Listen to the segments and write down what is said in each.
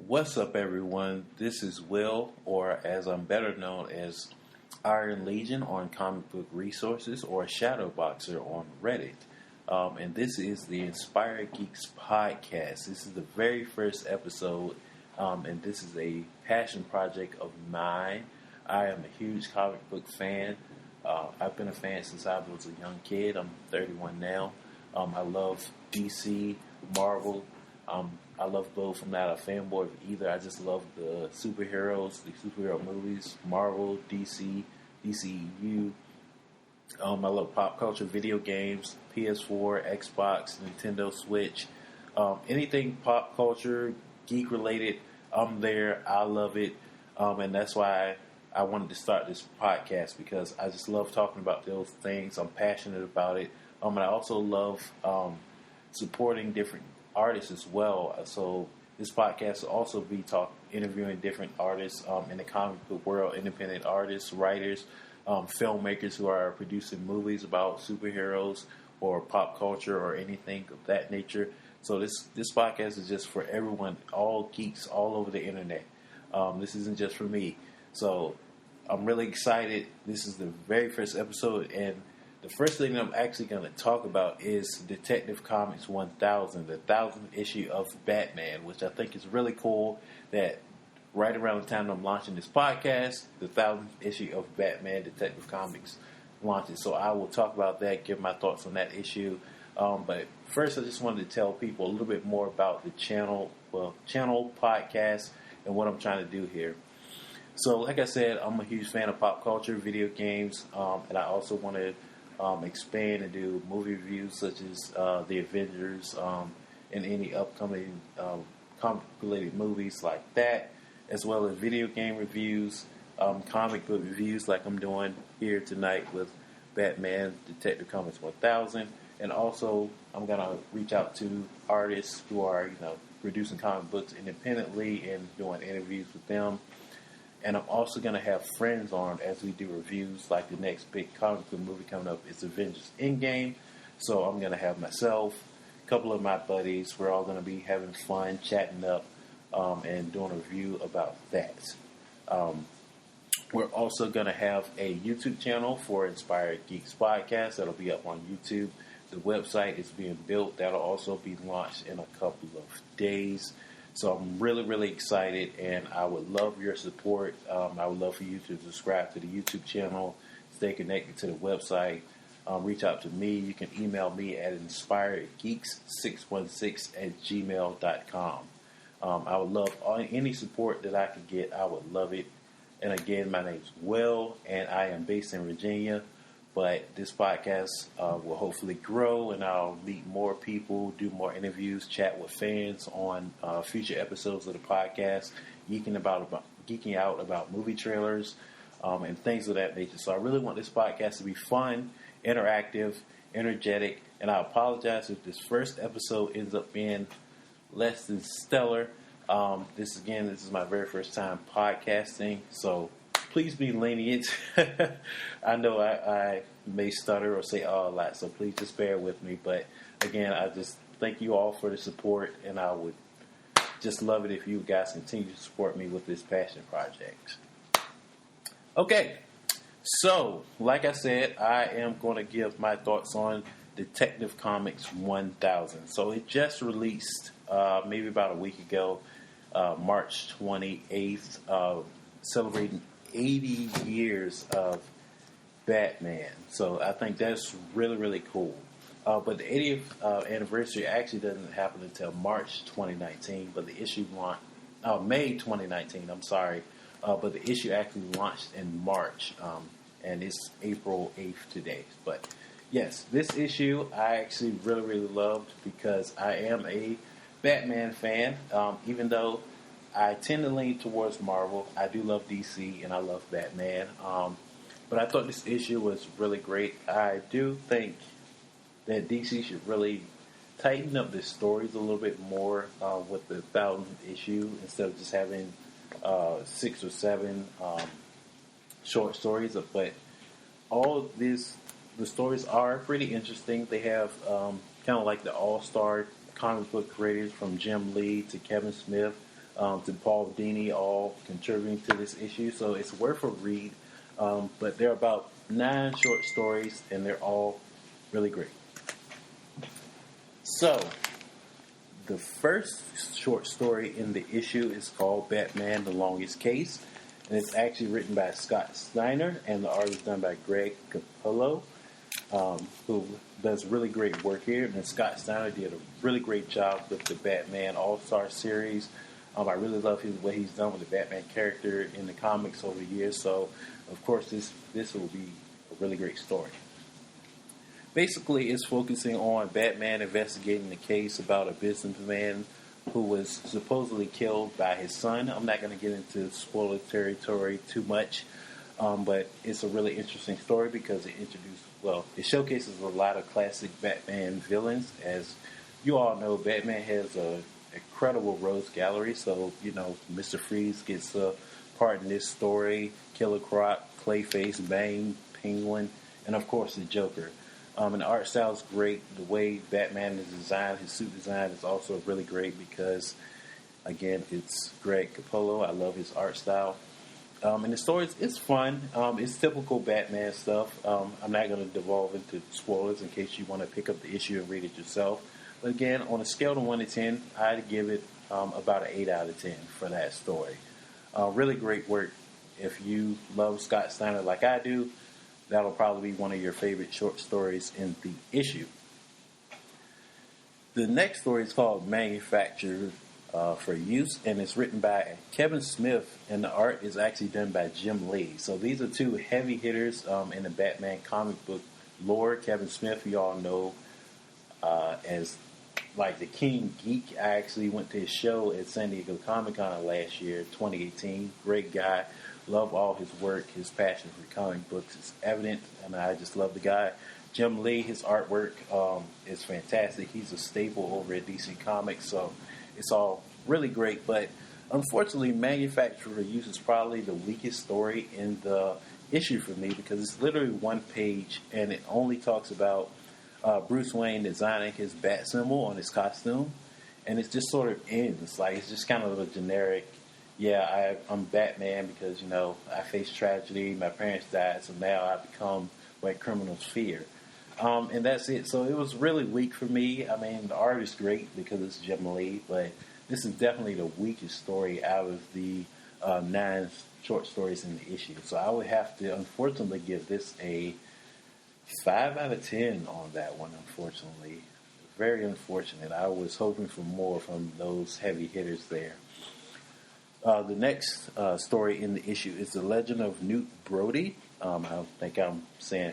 What's up, everyone? This is Will, or as I'm better known as Iron Legion on Comic Book Resources, or Shadowboxer on Reddit. And this is the Inspired Geeks Podcast. This is the very first episode, and this is a passion project of mine. I am a huge comic book fan. I've been a fan since I was a young kid. I'm 31 now. I love DC, Marvel. I love both. I'm not a fanboy of either. I just love the superheroes, the superhero movies, Marvel, DC, DCEU. I love pop culture, video games, PS4, Xbox, Nintendo Switch. Anything pop culture, geek related, I'm there. I love it. And that's why I wanted to start this podcast, because I just love talking about those things. I'm passionate about it. And I also love supporting different artists as well. So this podcast will also be interviewing different artists in the comic book world, independent artists, writers, filmmakers who are producing movies about superheroes or pop culture or anything of that nature. So this podcast is just for everyone, all geeks all over the internet. This isn't just for me. So I'm really excited. This is the very first episode, and the first thing that I'm actually going to talk about is Detective Comics 1000, the 1000th issue of Batman, which I think is really cool that right around the time I'm launching this podcast, the 1000th issue of Batman Detective Comics launches. So I will talk about that, give my thoughts on that issue. But first, I just wanted to tell people a little bit more about the channel podcast and what I'm trying to do here. So like I said, I'm a huge fan of pop culture, video games, and I also want to expand and do movie reviews such as The Avengers and any upcoming comic-related movies like that, as well as video game reviews, comic book reviews like I'm doing here tonight with Batman Detective Comics 1000. And also, I'm going to reach out to artists who are, producing comic books independently and doing interviews with them. And I'm also going to have friends on as we do reviews, like the next big comic book movie coming up is Avengers Endgame. So I'm going to have myself, a couple of my buddies. We're all going to be having fun, chatting up, and doing a review about that. We're also going to have a YouTube channel for Inspired Geeks Podcast. That'll be up on YouTube. The website is being built. That'll also be launched in a couple of days. So I'm really, really excited, and I would love your support. I would love for you to subscribe to the YouTube channel, stay connected to the website, reach out to me. You can email me at inspiredgeeks616@gmail.com. I would love any support that I could get. I would love it. And again, my name's Will, and I am based in Virginia. But this podcast will hopefully grow, and I'll meet more people, do more interviews, chat with fans on future episodes of the podcast, geeking out about movie trailers and things of that nature. So I really want this podcast to be fun, interactive, energetic, and I apologize if this first episode ends up being less than stellar. This is my very first time podcasting, so please be lenient. I know I may stutter or say a lot, so please just bear with me. But again, I just thank you all for the support, and I would just love it if you guys continue to support me with this passion project. Okay, so like I said, I am going to give my thoughts on Detective Comics 1000. So it just released maybe about a week ago, March 28th, celebrating 80 years of Batman. So I think that's really, really cool. But the 80th anniversary actually doesn't happen until March 2019, but the issue launched, May 2019, I'm sorry. But the issue actually launched in March, and it's April 8th today. But yes, this issue I actually really, really loved, because I am a Batman fan, even though I tend to lean towards Marvel. I do love DC, and I love Batman. But I thought this issue was really great. I do think that DC should really tighten up the stories a little bit more with the 1000th issue, instead of just having 6 or 7 short stories. But all of the stories are pretty interesting. They have kind of like the all-star comic book creators, from Jim Lee to Kevin Smith, to Paul Dini, all contributing to this issue. So it's worth a read. But there are about 9 short stories, and they're all really great. So, the first short story in the issue is called Batman: The Longest Case. And it's actually written by Scott Snyder, and the art is done by Greg Capullo, who does really great work here. And Scott Snyder did a really great job with the Batman All-Star series. I really love what he's done with the Batman character in the comics over the years. So, of course, this will be a really great story. Basically, it's focusing on Batman investigating the case about a businessman who was supposedly killed by his son. I'm not going to get into spoiler territory too much, but it's a really interesting story because it showcases a lot of classic Batman villains. As you all know, Batman has an incredible rogues gallery, so, Mr. Freeze gets a part in this story, Killer Croc, Clayface, Bane, Penguin, and, of course, the Joker. And the art style is great. The way Batman is designed, his suit design is also really great because, again, it's Greg Capullo. I love his art style. And the story, it's fun. It's typical Batman stuff. I'm not going to devolve into spoilers in case you want to pick up the issue and read it yourself. But again, on a scale of 1 to 10, I'd give it about an 8 out of 10 for that story. Really great work. If you love Scott Snyder like I do, that'll probably be one of your favorite short stories in the issue. The next story is called Manufactured for Use, and it's written by Kevin Smith, and the art is actually done by Jim Lee. So these are 2 heavy hitters in the Batman comic book lore. Kevin Smith, you all know as like the King Geek. I actually went to his show at San Diego Comic-Con last year, 2018. Great guy. Love all his work. His passion for comic books is evident, and I just love the guy. Jim Lee, his artwork is fantastic. He's a staple over at DC Comics, so it's all really great. But unfortunately, Manufactured for Use is probably the weakest story in the issue for me because it's literally 1 page, and it only talks about Bruce Wayne designing his bat symbol on his costume, and it just sort of ends. Like, it's just kind of a generic, I'm Batman because, I faced tragedy, my parents died, so now I become what criminals fear. And that's it. So it was really weak for me. I mean, the art is great because it's Jim Lee, but this is definitely the weakest story out of the 9 short stories in the issue. So I would have to, unfortunately, give this a 5 out of 10 on that one, unfortunately. Very unfortunate. I was hoping for more from those heavy hitters there. The next story in the issue is The Legend of Newt Brody. I don't think I'm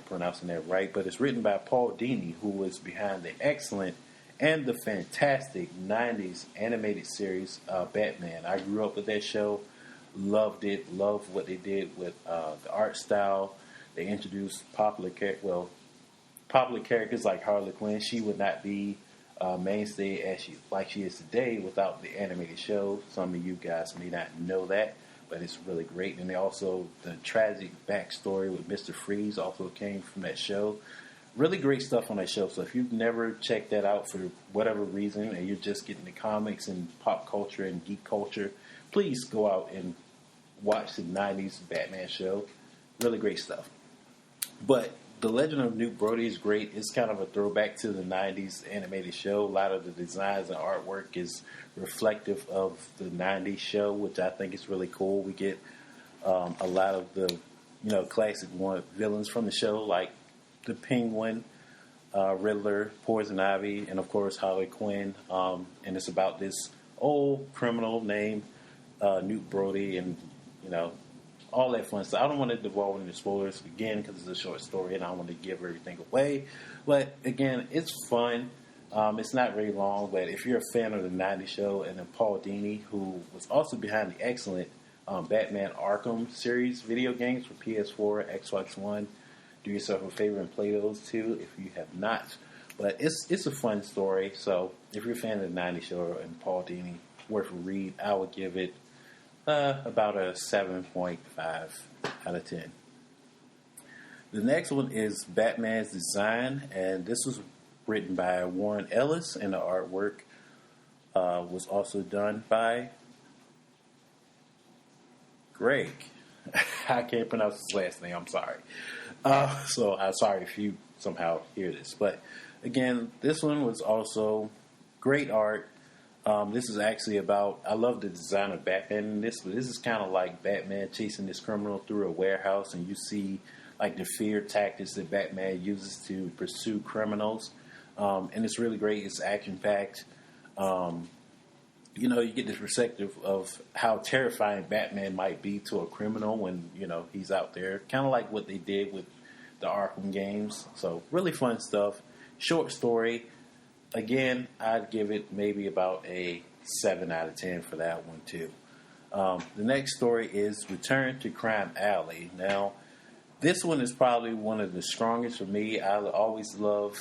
pronouncing that right, but it's written by Paul Dini, who was behind the excellent and the fantastic 90s animated series Batman. I grew up with that show, loved it, loved what they did with the art style. They introduced popular characters like Harley Quinn. She would not be mainstay as she is today without the animated show. Some of you guys may not know that, but it's really great. And the tragic backstory with Mr. Freeze also came from that show. Really great stuff on that show. So if you've never checked that out for whatever reason, and you're just getting the comics and pop culture and geek culture, please go out and watch the 90s Batman show. Really great stuff. But The Legend of Newt Brody is great. It's kind of a throwback to the 90s animated show. A lot of the designs and artwork is reflective of the 90s show, which I think is really cool. We get a lot of the classic villains from the show, like the Penguin, Riddler, Poison Ivy, and of course Harley Quinn. And it's about this old criminal named Newt Brody, and all that fun stuff. I don't want to devolve into spoilers again because it's a short story and I don't want to give everything away. But again, it's fun. It's not very long, but if you're a fan of the 90s show, and then Paul Dini, who was also behind the excellent Batman Arkham series video games for PS4, Xbox One, do yourself a favor and play those too if you have not. But it's a fun story. So if you're a fan of the 90s show and Paul Dini, worth a read. I would give it about a 7.5 out of 10. The next one is Batman's Design, and this was written by Warren Ellis, and the artwork was also done by Greg. I can't pronounce his last name. I'm sorry. So I'm sorry if you somehow hear this. But again, this one was also great art. This is actually about, I love the design of Batman in this, but this is kind of like Batman chasing this criminal through a warehouse, and you see like the fear tactics that Batman uses to pursue criminals. And it's really great. It's action-packed. You get this perspective of how terrifying Batman might be to a criminal when, he's out there. Kind of like what they did with the Arkham games. So really fun stuff. Short story. Again, I'd give it maybe about a 7 out of 10 for that one too. The next story is Return to Crime Alley. Now, this one is probably one of the strongest for me. I always love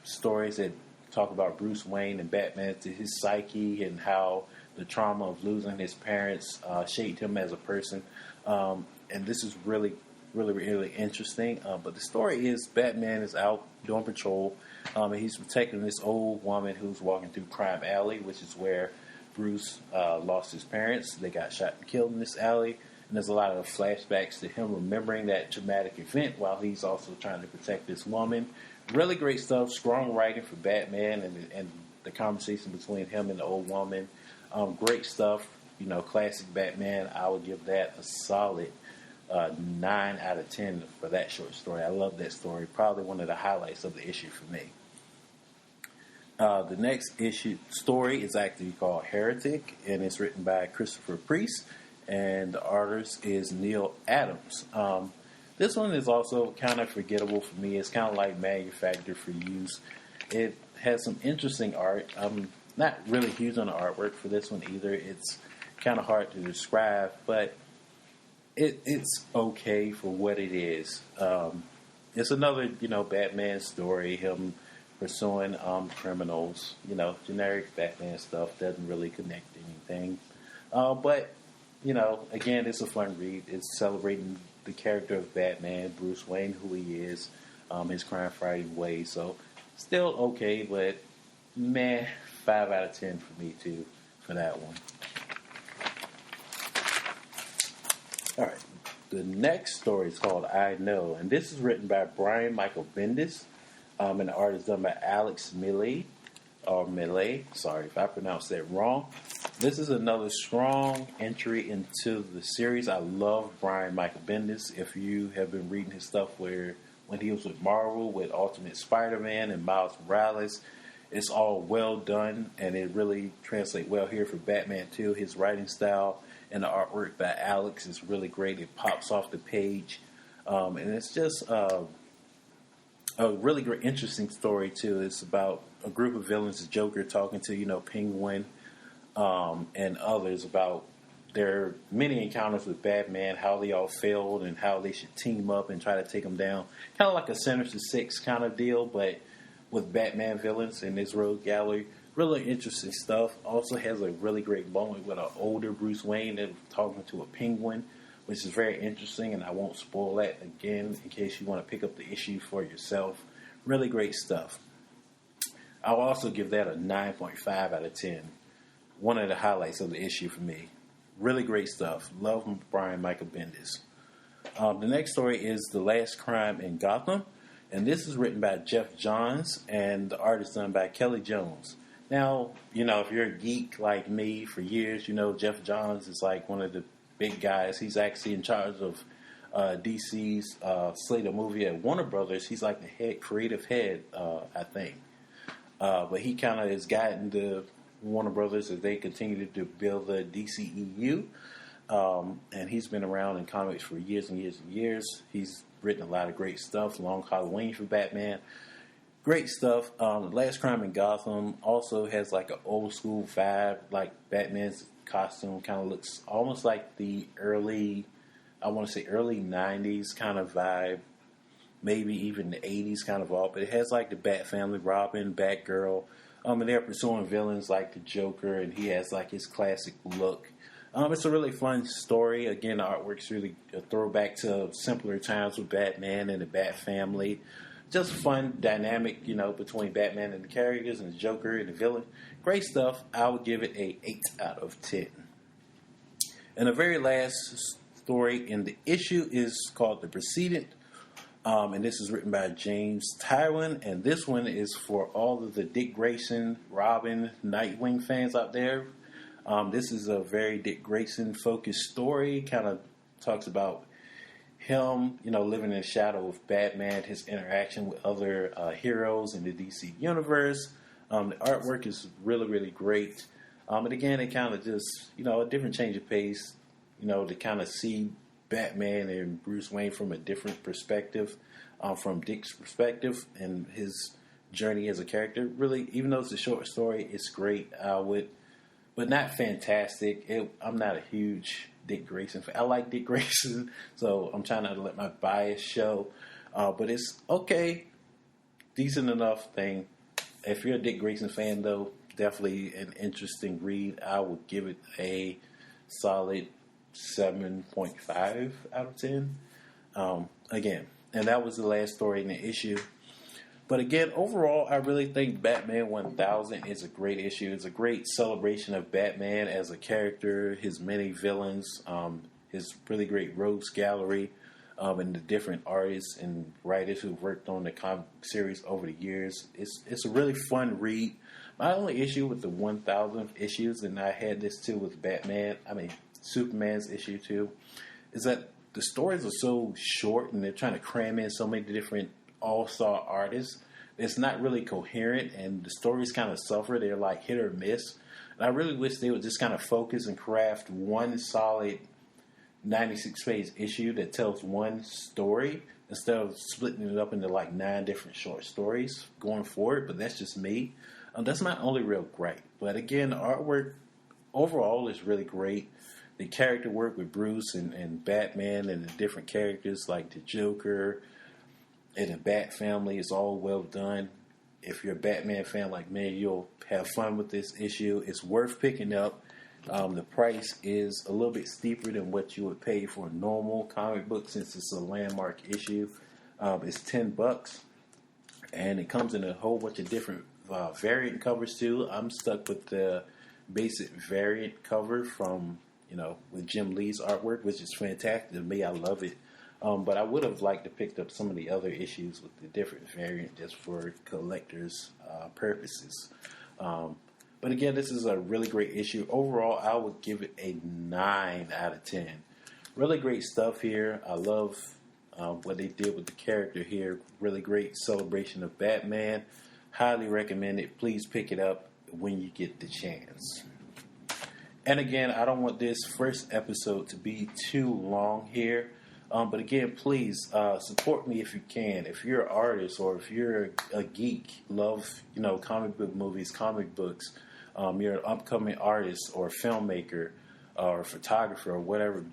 stories that talk about Bruce Wayne and Batman, to his psyche and how the trauma of losing his parents shaped him as a person. And this is really, really, really interesting. But the story is Batman is out doing patrol, and he's protecting this old woman who's walking through Crime Alley, which is where Bruce lost his parents. They got shot and killed in this alley. And there's a lot of flashbacks to him remembering that traumatic event while he's also trying to protect this woman. Really great stuff. Strong writing for Batman and the conversation between him and the old woman. Great stuff. Classic Batman. I would give that a solid 9 out of 10 for that short story. I love that story. Probably one of the highlights of the issue for me. The next story is actually called Heretic, and it's written by Christopher Priest, and the artist is Neil Adams. This one is also kind of forgettable for me. It's kind of like manufactured for use. It has some interesting art. I'm not really huge on the artwork for this one either. It's kind of hard to describe, but it's okay for what it is. It's another, Batman story, him pursuing criminals. Generic Batman stuff, doesn't really connect anything. But, again, it's a fun read. It's celebrating the character of Batman, Bruce Wayne, who he is, his crime-fighting ways. So, still okay, but, 5 out of 10 for me, too, for that one. All right. The next story is called I Know, and this is written by Brian Michael Bendis, and the art is done by Alex Millay. Sorry if I pronounced that wrong. This is another strong entry into the series. I love Brian Michael Bendis. If you have been reading his stuff when he was with Marvel, with Ultimate Spider-Man and Miles Morales, it's all well done, and it really translates well here for Batman too. His writing style and the artwork by Alex is really great. It pops off the page, and it's just a really great, interesting story too. It's about a group of villains, the Joker talking to Penguin and others about their many encounters with Batman, how they all failed, and how they should team up and try to take him down. Kind of like a Sinister Six kind of deal, but with Batman villains in this rogue gallery. Really interesting stuff. Also has a really great moment with an older Bruce Wayne that talking to a penguin, which is very interesting, and I won't spoil that again in case you want to pick up the issue for yourself. Really great stuff. I'll also give that a 9.5 out of 10. One of the highlights of the issue for me. Really great stuff. Love Brian Michael Bendis. The next story is The Last Crime in Gotham, and this is written by Jeff Johns, and the art is done by Kelly Jones. Now, if you're a geek like me for years, Jeff Johns is like one of the big guys. He's actually in charge of DC's slate of movie at Warner Brothers. He's like the creative head, I think. But he kind of is guiding the Warner Brothers as they continue to build the DCEU. And he's been around in comics for years and years and years. He's written a lot of great stuff. Long Halloween for Batman. Great stuff. The Last Crime in Gotham also has like an old school vibe. Like Batman's costume kind of looks almost like the early 90s kind of vibe. Maybe even the 80s kind of all. But it has like the Bat family, Robin, Batgirl. And they're pursuing villains like the Joker. And he has like his classic look. It's a really fun story. Again, the artwork's really a throwback to simpler times with Batman and the Bat family. Just fun dynamic, between Batman and the characters and the Joker and the villain. Great stuff. I would give it a 8 out of 10. And the very last story in the issue is called The Precedent. And this is written by James Tywin. And this one is for all of the Dick Grayson, Robin, Nightwing fans out there. This is a very Dick Grayson focused story. Kind of talks about him, living in the shadow of Batman, his interaction with other heroes in the DC universe. The artwork is really, really great. And again, it kind of just, a different change of pace, to kind of see Batman and Bruce Wayne from a different perspective, from Dick's perspective and his journey as a character. Really, even though it's a short story, it's great. But not fantastic. I'm not a huge Dick Grayson fan. I like Dick Grayson, so I'm trying not to let my bias show. But it's okay, decent enough thing. If you're a Dick Grayson fan, though, definitely an interesting read. I would give it a solid 7.5 out of 10. Again, and that was the last story in the issue. But again, overall, I really think Batman 1000 is a great issue. It's a great celebration of Batman as a character, his many villains, his really great rogues gallery, and the different artists and writers who've worked on the comic series over the years. It's a really fun read. My only issue with the 1000th issues, and I had this too with Superman's issue too, is that the stories are so short and they're trying to cram in so many different all-star artists. It's not really coherent, and the stories kind of suffer. They're like hit or miss. And I really wish they would just kind of focus and craft one solid 96-page issue that tells one story instead of splitting it up into like 9 different short stories going forward. But that's just me. That's my only real gripe. But again, the artwork overall is really great. The character work with Bruce and Batman and the different characters like the Joker and the Bat family is all well done. If you're a Batman fan like me, you'll have fun with this issue. It's worth picking up. The price is a little bit steeper than what you would pay for a normal comic book since it's a landmark issue. It's $10, and it comes in a whole bunch of different variant covers too. I'm stuck with the basic variant cover from, with Jim Lee's artwork, which is fantastic to me. I love it. But I would have liked to pick up some of the other issues with the different variant just for collectors' purposes. But again, this is a really great issue. Overall, I would give it a 9 out of 10. Really great stuff here. I love what they did with the character here. Really great celebration of Batman. Highly recommend it. Please pick it up when you get the chance. And again, I don't want this first episode to be too long here. But again, please support me if you can. If you're an artist or if you're a geek, love comic book movies, comic books, you're an upcoming artist or a filmmaker or a photographer or whatever,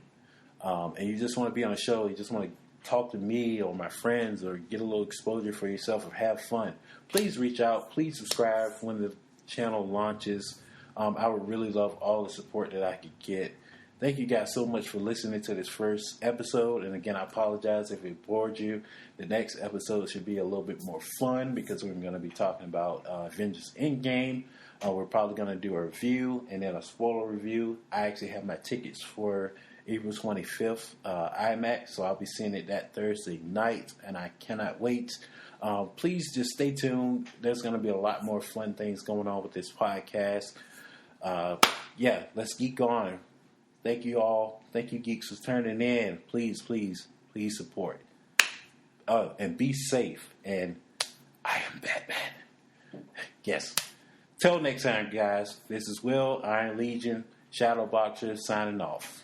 and you just want to be on a show, you just want to talk to me or my friends or get a little exposure for yourself or have fun, please reach out. Please subscribe when the channel launches. I would really love all the support that I could get. Thank you guys so much for listening to this first episode. And again, I apologize if it bored you. The next episode should be a little bit more fun because we're going to be talking about Avengers Endgame. We're probably going to do a review and then a spoiler review. I actually have my tickets for April 25th IMAX, so I'll be seeing it that Thursday night, and I cannot wait. Please just stay tuned. There's going to be a lot more fun things going on with this podcast. Let's geek on. Thank you all. Thank you, geeks, for turning in. Please, please, please support. And be safe. And I am Batman. Yes. Till next time, guys. This is Will, Iron Legion, Shadow Boxer, signing off.